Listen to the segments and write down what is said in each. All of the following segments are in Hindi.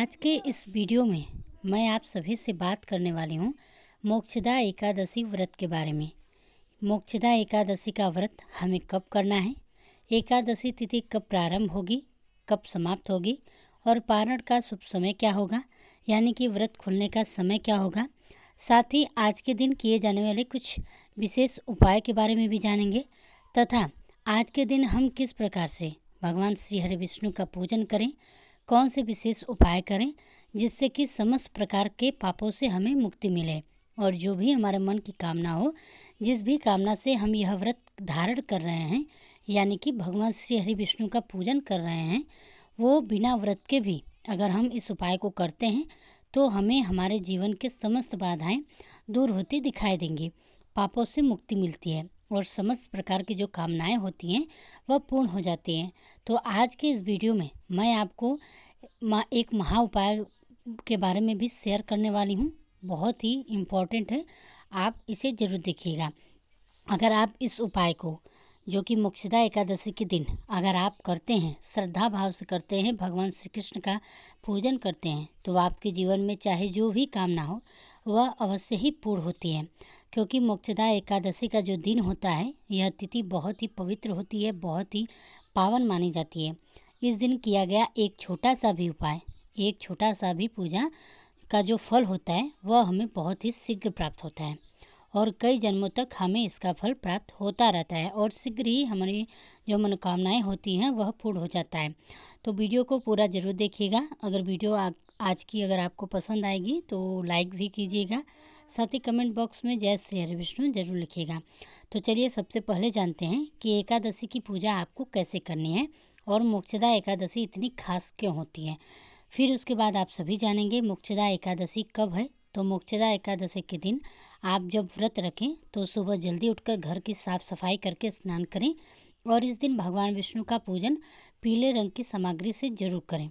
आज के इस वीडियो में मैं आप सभी से बात करने वाली हूँ मोक्षदा एकादशी व्रत के बारे में। मोक्षदा एकादशी का व्रत हमें कब करना है, एकादशी तिथि कब प्रारंभ होगी, कब समाप्त होगी और पारण का शुभ समय क्या होगा, यानी कि व्रत खुलने का समय क्या होगा। साथ ही आज के दिन किए जाने वाले कुछ विशेष उपाय के बारे में भी जानेंगे तथा आज के दिन हम किस प्रकार से भगवान श्री हरि विष्णु का पूजन करें, कौन से विशेष उपाय करें जिससे कि समस्त प्रकार के पापों से हमें मुक्ति मिले और जो भी हमारे मन की कामना हो, जिस भी कामना से हम यह व्रत धारण कर रहे हैं यानी कि भगवान श्री हरि विष्णु का पूजन कर रहे हैं, वो बिना व्रत के भी अगर हम इस उपाय को करते हैं तो हमें हमारे जीवन के समस्त बाधाएं दूर होती दिखाई देंगी, पापों से मुक्ति मिलती है और समस्त प्रकार की जो कामनाएं होती हैं वह पूर्ण हो जाती हैं। तो आज के इस वीडियो में मैं आपको एक महा उपाय के बारे में भी शेयर करने वाली हूँ। बहुत ही इम्पोर्टेंट है, आप इसे ज़रूर देखिएगा। अगर आप इस उपाय को जो कि मोक्षदा एकादशी के दिन अगर आप करते हैं, श्रद्धा भाव से करते हैं, भगवान श्री कृष्ण का पूजन करते हैं, तो आपके जीवन में चाहे जो भी कामना हो वह अवश्य ही पूर्ण होती है। क्योंकि मोक्षदा एकादशी का जो दिन होता है, यह तिथि बहुत ही पवित्र होती है, बहुत ही पावन मानी जाती है। इस दिन किया गया एक छोटा सा भी उपाय, एक छोटा सा भी पूजा का जो फल होता है वह हमें बहुत ही शीघ्र प्राप्त होता है और कई जन्मों तक हमें इसका फल प्राप्त होता रहता है और शीघ्र ही हमारी जो मनोकामनाएं होती हैं वह पूर्ण हो जाता है। तो वीडियो को पूरा ज़रूर देखिएगा। अगर वीडियो आज की अगर आपको पसंद आएगी तो लाइक भी कीजिएगा, साथ ही कमेंट बॉक्स में जय श्री हरि विष्णु जरूर लिखिएगा। तो चलिए सबसे पहले जानते हैं कि एकादशी की पूजा आपको कैसे करनी है और मोक्षदा एकादशी इतनी खास क्यों होती है। फिर उसके बाद आप सभी जानेंगे मोक्षदा एकादशी कब है। तो मोक्षदा एकादशी के दिन आप जब व्रत रखें तो सुबह जल्दी उठकर घर की साफ सफाई करके स्नान करें और इस दिन भगवान विष्णु का पूजन पीले रंग की सामग्री से जरूर करें।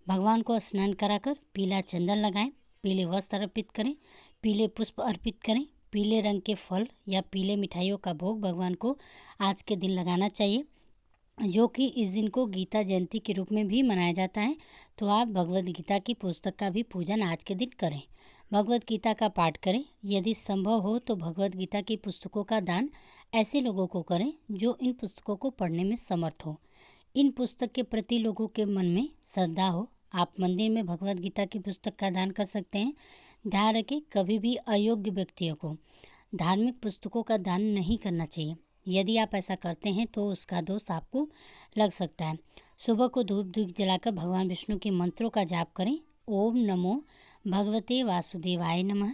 भगवान को स्नान कराकर पीला चंदन लगाएं, पीले वस्त्र अर्पित करें, पीले पुष्प अर्पित करें, पीले रंग के फल या पीले मिठाइयों का भोग भगवान को आज के दिन लगाना चाहिए, जो कि इस दिन को गीता जयंती के रूप में भी मनाया जाता है। तो आप भगवद गीता की पुस्तक का भी पूजन आज के दिन करें, भगवद गीता का पाठ करें। यदि संभव हो तो भगवद गीता की पुस्तकों का दान ऐसे लोगों को करें जो इन पुस्तकों को पढ़ने में समर्थ हो, इन पुस्तक के प्रति लोगों के मन में श्रद्धा हो। आप मंदिर में भगवद गीता की पुस्तक का दान कर सकते हैं। ध्यान रखें, कभी भी अयोग्य व्यक्तियों को धार्मिक पुस्तकों का दान नहीं करना चाहिए। यदि आप ऐसा करते हैं तो उसका दोष आपको लग सकता है। सुबह को धूप दीप जलाकर भगवान विष्णु के मंत्रों का जाप करें। ओम नमो भगवते वासुदेवाय नमः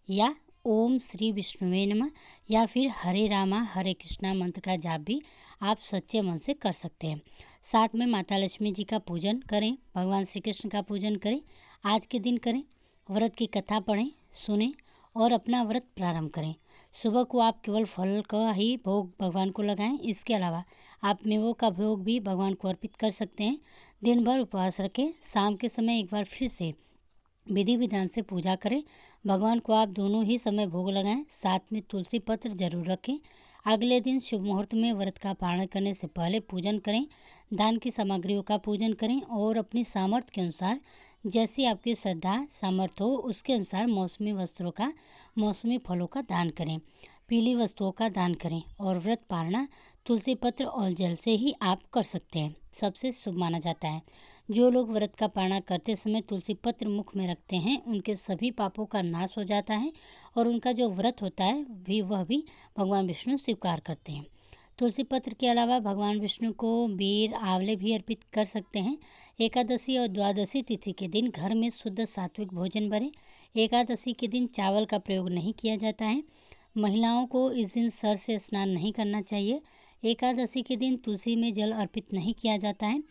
या ओम श्री विष्णुवे नमः या फिर हरे रामा हरे कृष्णा मंत्र का जाप भी आप सच्चे मन से कर सकते हैं। साथ में माता लक्ष्मी जी का पूजन करें, भगवान श्री कृष्ण का पूजन करें, आज के दिन करें। व्रत की कथा पढ़ें, सुनें और अपना व्रत प्रारंभ करें। सुबह को आप केवल फल का ही भोग भगवान को लगाएं, इसके अलावा आप मेवों का भोग भी भगवान को अर्पित कर सकते हैं। दिन भर उपवास रखें, शाम के समय एक बार फिर से विधि विधान से पूजा करें। भगवान को आप दोनों ही समय भोग लगाएं, साथ में तुलसी पत्र जरूर रखें। अगले दिन शुभ मुहूर्त में व्रत का पारण करने से पहले पूजन करें, दान की सामग्रियों का पूजन करें और अपनी सामर्थ्य के अनुसार, जैसी आपकी श्रद्धा सामर्थ्य हो उसके अनुसार मौसमी वस्त्रों का, मौसमी फलों का दान करें, पीली वस्तुओं का दान करें और व्रत पारणा तुलसी पत्र और जल से ही आप कर सकते हैं, सबसे शुभ माना जाता है। जो लोग व्रत का पारणा करते समय तुलसी पत्र मुख में रखते हैं उनके सभी पापों का नाश हो जाता है और उनका जो व्रत होता है वह भी भगवान विष्णु स्वीकार करते हैं। तुलसी पत्र के अलावा भगवान विष्णु को बेर आंवले भी अर्पित कर सकते हैं। एकादशी और द्वादशी तिथि के दिन घर में शुद्ध सात्विक भोजन बने। एकादशी के दिन चावल का प्रयोग नहीं किया जाता है। महिलाओं को इस दिन सर से स्नान नहीं करना चाहिए। एकादशी के दिन तुलसी में जल अर्पित नहीं किया जाता है।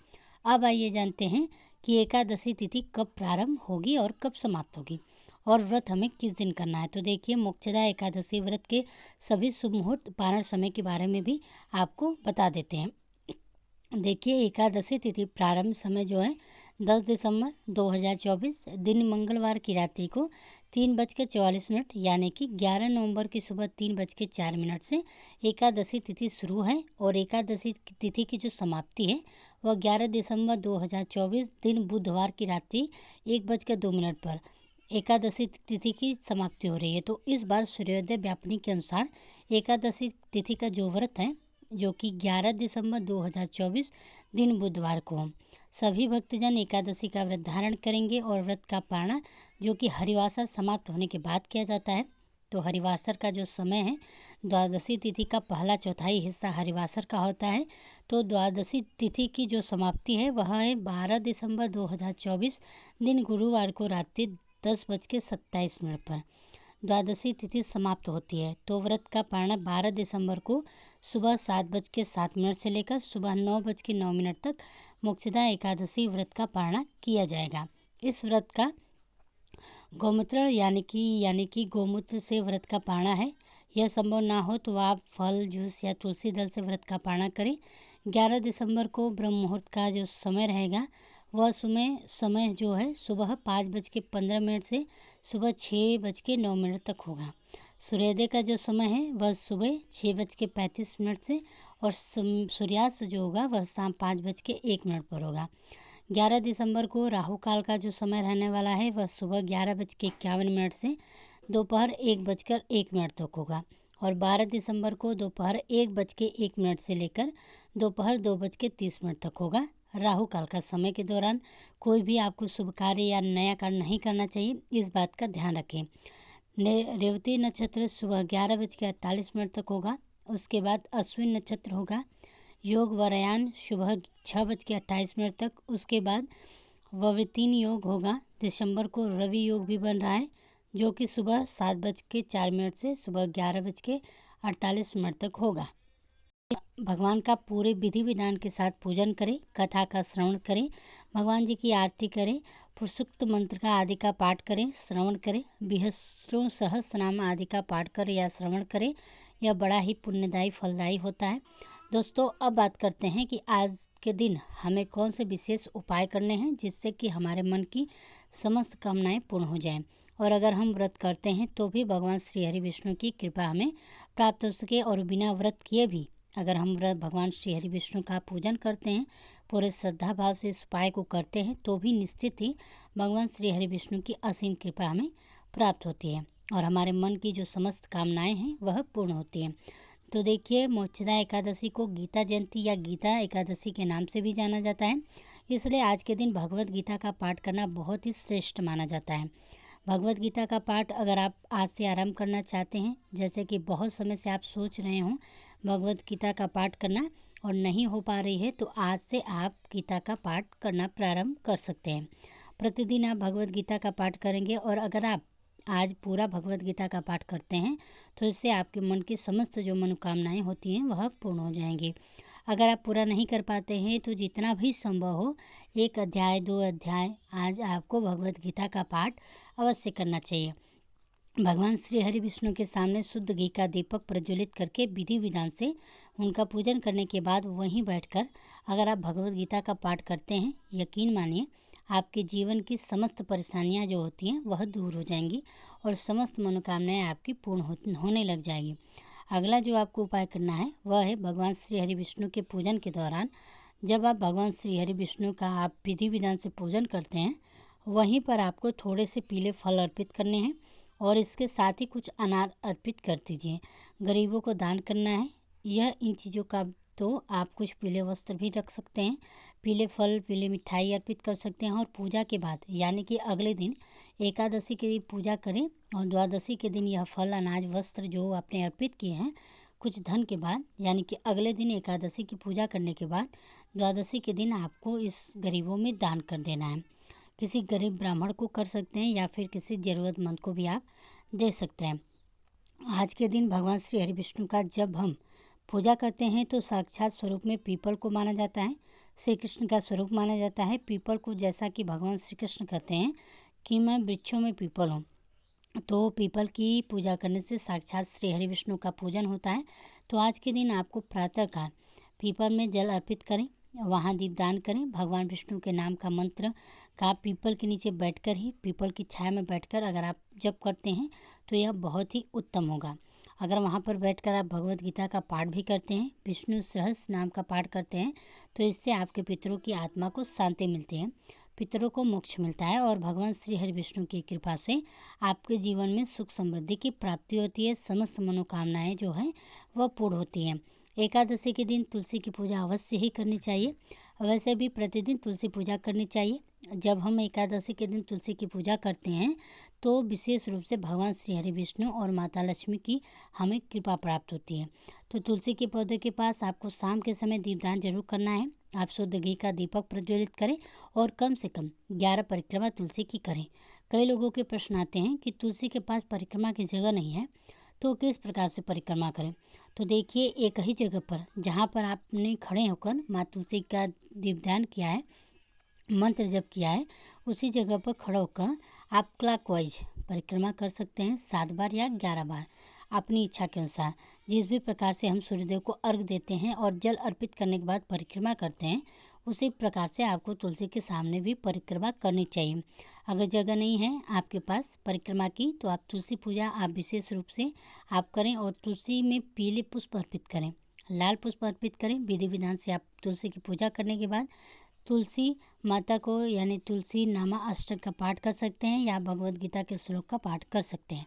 अब आइए जानते हैं कि एकादशी तिथि कब प्रारंभ होगी और कब समाप्त होगी और व्रत हमें किस दिन करना है। तो देखिए, मोक्षदा एकादशी व्रत के सभी शुभ मुहूर्त पारण समय के बारे में भी आपको बता देते हैं। देखिए, एकादशी तिथि प्रारंभ समय जो है 10 दिसंबर 2024 दिन मंगलवार की रात्रि को 3:44 यानी कि 11 नवंबर की सुबह 3:04 से एकादशी तिथि शुरू है और एकादशी तिथि की जो समाप्ति है वह 11 दिसंबर 2024 दिन बुधवार की रात्रि 1:02 पर एकादशी तिथि की समाप्ति हो रही है। तो इस बार सूर्योदय व्यापनी के अनुसार एकादशी तिथि का जो व्रत है, जो कि 11 दिसंबर 2024 दिन बुधवार को हो, सभी भक्तजन एकादशी का व्रत धारण करेंगे और व्रत का पारणा जो कि हरिवासर समाप्त होने के बाद किया जाता है। तो हरिवासर का जो समय है, द्वादशी तिथि का पहला चौथाई हिस्सा हरिवासर का होता है। तो द्वादशी तिथि की जो समाप्ति है वह है 12 दिसंबर 2024 दिन गुरुवार को रात्रि 10:27 पर द्वादशी तिथि समाप्त होती है। तो व्रत का पारणा 12 दिसंबर को सुबह 7:07 से लेकर सुबह 9:09 तक मोक्षदा एकादशी व्रत का पारणा किया जाएगा। इस व्रत का गौमूत्र यानी कि गोमूत्र से व्रत का पारणा है। यह संभव ना हो तो आप फल, जूस या तुलसी दल से व्रत का पारणा करें। 11 दिसंबर को ब्रह्म मुहूर्त का जो समय रहेगा वह समय जो है सुबह 5:15 से सुबह 6:09 तक होगा। सूर्योदय का जो समय है वह सुबह 6:35 से और सूर्यास्त जो होगा वह शाम 5:01 पर होगा। 11 दिसंबर को राहु काल का जो समय रहने वाला है वह सुबह 11:51 से दोपहर 1:01 तक होगा और 12 दिसंबर को दोपहर 1:01 से लेकर दोपहर 2:30 तक होगा। राहु काल का समय के दौरान कोई भी आपको शुभ कार्य या नया कार्य नहीं करना चाहिए, इस बात का ध्यान रखें। रेवती नक्षत्र सुबह 11:48 तक होगा। उसके बाद अश्विन नक्षत्र होगा। योग वरयान सुबह 6:28 तक। उसके बाद ववृतीन योग होगा। दिसंबर को रवि योग भी बन रहा है जो कि सुबह 7:04 से सुबह 11:48 तक होगा। भगवान का पूरे विधि विधान के साथ पूजन करें, कथा का श्रवण करें, भगवान जी की आरती करें, पुरुषोक्त मंत्र का आदि का पाठ करें, श्रवण करें, विष्णु सहस्रनाम आदि का पाठ करें या श्रवण करें। यह बड़ा ही पुण्यदायी फलदायी होता है। दोस्तों, अब बात करते हैं कि आज के दिन हमें कौन से विशेष उपाय करने हैं जिससे कि हमारे मन की समस्त कामनाएं पूर्ण हो जाएं। और अगर हम व्रत करते हैं तो भी भगवान श्री हरि विष्णु की कृपा हमें प्राप्त हो सके। और बिना व्रत किए भी अगर हम भगवान श्री हरि विष्णु का पूजन करते हैं, पूरे श्रद्धा भाव से इस उपाय को करते हैं, तो भी निश्चित ही भगवान श्री हरि विष्णु की असीम कृपा हमें प्राप्त होती है और हमारे मन की जो समस्त कामनाएं हैं वह पूर्ण होती हैं। तो देखिए, मोक्षदा एकादशी को गीता जयंती या गीता एकादशी के नाम से भी जाना जाता है। इसलिए आज के दिन भगवत गीता का पाठ करना बहुत ही श्रेष्ठ माना जाता है। भगवत गीता का पाठ अगर आप आज से आरंभ करना चाहते हैं, जैसे कि बहुत समय से आप सोच रहे हों भगवत गीता का पाठ करना और नहीं हो पा रही है, तो आज से आप गीता का पाठ करना प्रारंभ कर सकते हैं। प्रतिदिन आप भगवत गीता का पाठ करेंगे और अगर आप आज पूरा भगवत गीता का पाठ करते हैं तो इससे आपके मन की समस्त जो मनोकामनाएं होती हैं वह पूर्ण हो जाएंगी। अगर आप पूरा नहीं कर पाते हैं तो जितना भी संभव हो 1 अध्याय 2 अध्याय आज आपको भगवत गीता का पाठ अवश्य करना चाहिए। भगवान श्री हरि विष्णु के सामने शुद्ध घी का दीपक प्रज्वलित करके विधि विधान से उनका पूजन करने के बाद वहीं बैठकर अगर आप भगवत गीता का पाठ करते हैं, यकीन मानिए आपके जीवन की समस्त परेशानियां जो होती हैं वह दूर हो जाएंगी और समस्त मनोकामनाएं आपकी पूर्ण होने लग जाएगी। अगला जो आपको उपाय करना है वह है भगवान श्री हरि विष्णु के पूजन के दौरान जब आप भगवान श्री हरि विष्णु का आप विधि विधान से पूजन करते हैं, वहीं पर आपको थोड़े से पीले फल अर्पित करने हैं और इसके साथ ही कुछ अनार अर्पित कर दीजिए। गरीबों को दान करना है। यह इन चीज़ों का तो आप कुछ पीले वस्त्र भी रख सकते हैं, पीले फल, पीले मिठाई अर्पित कर सकते हैं और पूजा के बाद यानी कि अगले दिन एकादशी के दिन पूजा करें और द्वादशी के दिन यह फल, अनाज, वस्त्र जो आपने अर्पित किए हैं कुछ धन के बाद यानी कि अगले दिन एकादशी की पूजा करने के बाद द्वादशी के दिन आपको इस गरीबों में दान कर देना है। किसी गरीब ब्राह्मण को कर सकते हैं या फिर किसी ज़रूरतमंद को भी आप दे सकते हैं। आज के दिन भगवान श्री हरि विष्णु का जब हम पूजा करते हैं तो साक्षात स्वरूप में पीपल को माना जाता है, श्री कृष्ण का स्वरूप माना जाता है। पीपल को जैसा कि भगवान श्री कृष्ण कहते हैं कि मैं वृक्षों में पीपल हूँ, तो पीपल की पूजा करने से साक्षात श्री हरि विष्णु का पूजन होता है। तो आज के दिन आपको प्रातःकाल पीपल में जल अर्पित करें, वहाँ दीपदान करें। भगवान विष्णु के नाम का मंत्र का पीपल के नीचे बैठकर ही, पीपल की छाया में बैठकर अगर आप जप करते हैं तो यह बहुत ही उत्तम होगा। अगर वहाँ पर बैठकर आप भगवत गीता का पाठ भी करते हैं, विष्णु सहस्त्र नाम का पाठ करते हैं, तो इससे आपके पितरों की आत्मा को शांति मिलती है, पितरों को मोक्ष मिलता है और भगवान श्री हरि विष्णु की कृपा से आपके जीवन में सुख समृद्धि की प्राप्ति होती है। समस्त मनोकामनाएं जो है वह पूर्ण होती हैं। एकादशी के दिन तुलसी की पूजा अवश्य ही करनी चाहिए। वैसे भी प्रतिदिन तुलसी पूजा करनी चाहिए। जब हम एकादशी के दिन तुलसी की पूजा करते हैं तो विशेष रूप से भगवान श्री हरि विष्णु और माता लक्ष्मी की हमें कृपा प्राप्त होती है। तो तुलसी के पौधे के पास आपको शाम के समय दीपदान जरूर करना है। आप शुद्ध घी का दीपक प्रज्वलित करें और कम से कम 11 परिक्रमा तुलसी की करें। कई लोगों के प्रश्न आते हैं कि तुलसी के पास परिक्रमा की जगह नहीं है तो किस प्रकार से परिक्रमा करें। तो देखिए, एक ही जगह पर जहाँ पर आपने खड़े होकर माँ तुलसी का दीपदान किया है, मंत्र जप किया है, उसी जगह पर खड़ा होकर आप क्लॉकवाइज परिक्रमा कर सकते हैं 7 बार या 11 बार अपनी इच्छा के अनुसार। जिस भी प्रकार से हम सूर्यदेव को अर्घ देते हैं और जल अर्पित करने के बाद परिक्रमा करते हैं, उसी प्रकार से आपको तुलसी के सामने भी परिक्रमा करनी चाहिए। अगर जगह नहीं है आपके पास परिक्रमा की, तो आप तुलसी पूजा आप विशेष रूप से आप करें और तुलसी में पीले पुष्प अर्पित करें, लाल पुष्प अर्पित करें। विधि विधान से आप तुलसी की पूजा करने के बाद तुलसी माता को यानी तुलसी नामा अष्टक का पाठ कर सकते हैं या भगवत गीता के श्लोक का पाठ कर सकते हैं।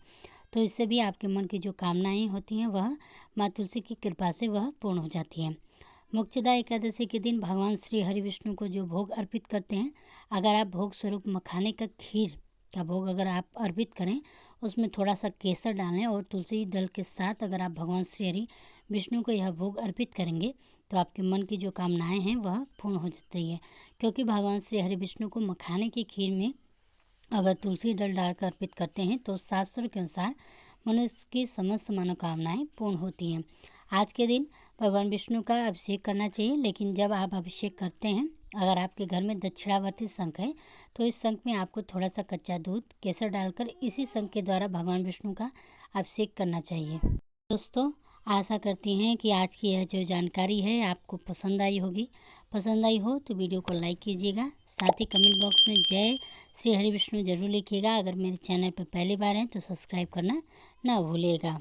तो इससे भी आपके मन की जो कामनाएं होती हैं वह माँ तुलसी की कृपा से वह पूर्ण हो जाती हैं। मोक्षदा एकादशी के दिन भगवान श्री हरि विष्णु को जो भोग अर्पित करते हैं, अगर आप भोग स्वरूप मखाने का खीर का भोग अगर आप अर्पित करें, उसमें थोड़ा सा केसर डालें और तुलसी दल के साथ अगर आप भगवान श्री हरि विष्णु को यह भोग अर्पित करेंगे तो आपके मन की जो कामनाएं हैं वह पूर्ण हो जाती है। क्योंकि भगवान श्री हरि विष्णु को मखाने की खीर में अगर तुलसी दल डालकर अर्पित करते हैं तो शास्त्रों के अनुसार मनुष्य की समस्त मनोकामनाएं पूर्ण होती हैं। आज के दिन भगवान विष्णु का अभिषेक करना चाहिए, लेकिन जब आप अभिषेक करते हैं, अगर आपके घर में दक्षिणावर्ती शंख है तो इस शंख में आपको थोड़ा सा कच्चा दूध केसर डालकर इसी शंख के द्वारा भगवान विष्णु का अभिषेक करना चाहिए। दोस्तों, आशा करती हैं कि आज की यह जो जानकारी है आपको पसंद आई होगी। पसंद आई हो तो वीडियो को लाइक कीजिएगा, साथ ही कमेंट बॉक्स में जय श्री हरि विष्णु जरूर लिखिएगा। अगर मेरे चैनल पर पहली बार हैं तो सब्सक्राइब करना ना भूलिएगा।